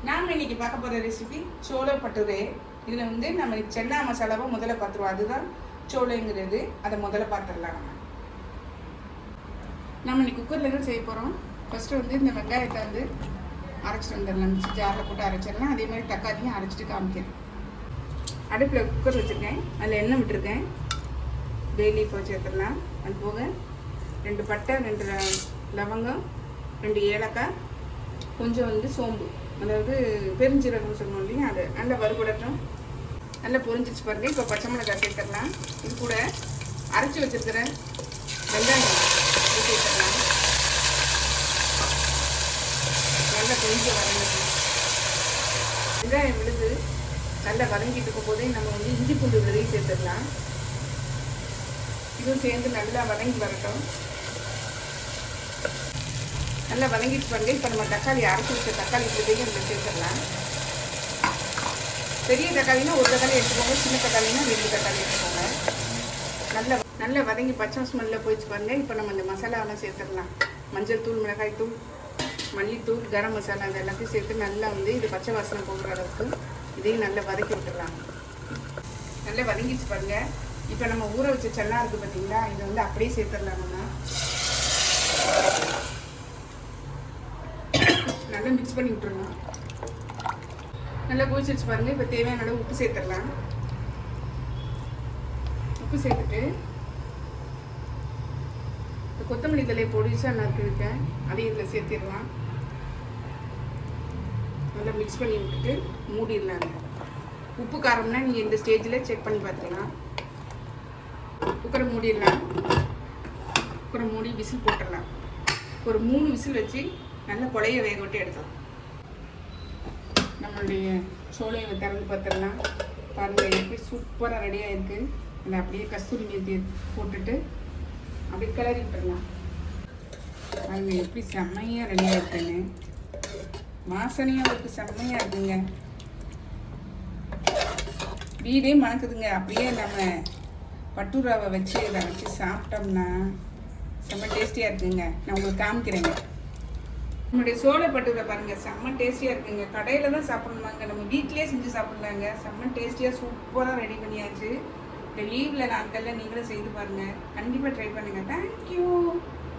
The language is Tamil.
நாம் இன்னைக்கு பார்க்க போகிற ரெசிபி சோளை பட்டுரே. இதில் வந்து நம்ம சென்னா மசாலாவை முதல்ல பார்த்துருவோம். அதுதான் சோளைங்கிறது. அதை முதல்ல பார்த்துடலாம். நம்ம இன்னைக்கு குக்கரில் தான் செய்ய போகிறோம். ஃபஸ்ட்டு வந்து இந்த வெங்காயத்தை வந்து அரைச்சிட்டு வந்துடலாம். ஜாரில் போட்டு அரைச்சிடலாம். அதே மாதிரி தக்காளியும் அரைச்சிட்டு காமிக்கிறேன். அடுப்பில் குக்கர் வச்சுருக்கேன். அதில் எண்ணெய் விட்டுருக்கேன். டெய்லி இப்போ சேர்த்துடலாம். அது போக 2 பட்டை, 2 லவங்கம், 2 ஏலக்காய், கொஞ்சம் வந்து சோம்பு, அதாவது பெருஞ்சீரகம் சொல்லணும் இல்லையா, அது நல்லா வறுபடட்டும். நல்லா பொரிஞ்சிச்சு பாருங்க. இப்போ பச்சை மிளகாய் சேர்த்துடலாம். இது கூட அரைச்சி வச்சுருக்கிற வெங்காயம் சேர்த்துடலாம். நல்லா கொஞ்சம் வதங்கட்டும். வெங்காயம் விழுது நல்லா வதங்கிட்டு இருக்கும் போதே நம்ம வந்து இஞ்சி பூண்டு விழுதையும் சேர்த்துடலாம். இதுவும் சேர்ந்து நல்லா வதங்கி வரட்டும். நல்லா வதங்கிட்டு பாருங்க. இப்போ நம்ம தக்காளி அரைச்சி வச்ச தக்காளி விழுதையும் இதில் சேர்த்துடலாம். பெரிய தக்காளினா 1 தக்காளி எடுத்துக்கோங்க, சின்ன தக்காளினா 2 தக்காளி எடுத்துக்கோங்க. நல்லா வதங்கி பச்சை ஸ்மெல்லில் போயிடுச்சு பாருங்க. இப்போ நம்ம இந்த மசாலாவெல்லாம் சேர்த்துடலாம். மஞ்சள் தூள், மிளகாய் தூள், மல்லித்தூள், கரம் மசாலா, அது எல்லாத்தையும் சேர்த்து நல்லா வந்து இது பச்சை வாசனை போகிற அளவுக்கு இதையும் நல்லா வதக்கி விட்டுடலாம். நல்லா வதங்கிச்சு பாருங்க. இப்போ நம்ம ஊற வச்ச சென்னா இருக்குது பார்த்தீங்களா, இதை வந்து அப்படியே சேர்த்துடலாம். நம்ம நல்லா மிக்ஸ் பண்ணி விட்டுருணும். நல்லா கொதிச்சிருச்சு பாருங்க. இப்போ தேவையான அளவு உப்பு சேர்த்துடலாம். உப்பு சேர்த்துட்டு கொத்தமல்லி தலையை பொடிச்சா நறுக்கிருக்கேன், அதையும் இதில் சேர்த்திடலாம். நல்லா மிக்ஸ் பண்ணி விட்டுட்டு மூடிடலாங்க. உப்பு காரம்னா நீங்கள் இந்த ஸ்டேஜில் செக் பண்ணி பார்த்துக்கலாம். குக்கரை மூடிடலாம். குக்கரை மூடி விசில் போட்டுடலாம். ஒரு 3 விசில் வச்சு நல்லா கொலைய வேக விட்டு எடுத்துடலாம். நம்மளுடைய சோளையை திறந்து பார்த்துடலாம். பாருங்கள் எப்படி சூப்பராக ரெடியாக இருக்குது. அதை அப்படியே கஸ்தூரி மேத்தி போட்டுட்டு அப்படி கிளறி விட்டுடலாம். பாருங்கள் எப்படி செம்மையாக ரெடியாக இருக்குன்னு. வாசனையாக இருக்குது, செம்மையாக இருக்குங்க. வீடே மணக்குதுங்க. அப்படியே நம்ம பட்டூராவை வச்சு இதை வச்சு சாப்பிட்டோம்னா செம்ம டேஸ்டியாக இருக்குங்க. நான் உங்களுக்கு காமிக்கிறேங்க. நம்மளுடைய சோளை பட்டூரை பாருங்கள், செம்ம டேஸ்டியாக இருக்குங்க. கடையில் தான் சாப்பிட்ணுமாங்க, நம்ம வீட்டிலே செஞ்சு சாப்பிட்லாங்க. செம்ம டேஸ்டியாக சூப்பராக ரெடி பண்ணியாச்சு. இந்த லீவில் நாட்களில் நீங்களும் செய்து பாருங்கள். கண்டிப்பாக ட்ரை பண்ணுங்கள். தேங்க்யூ.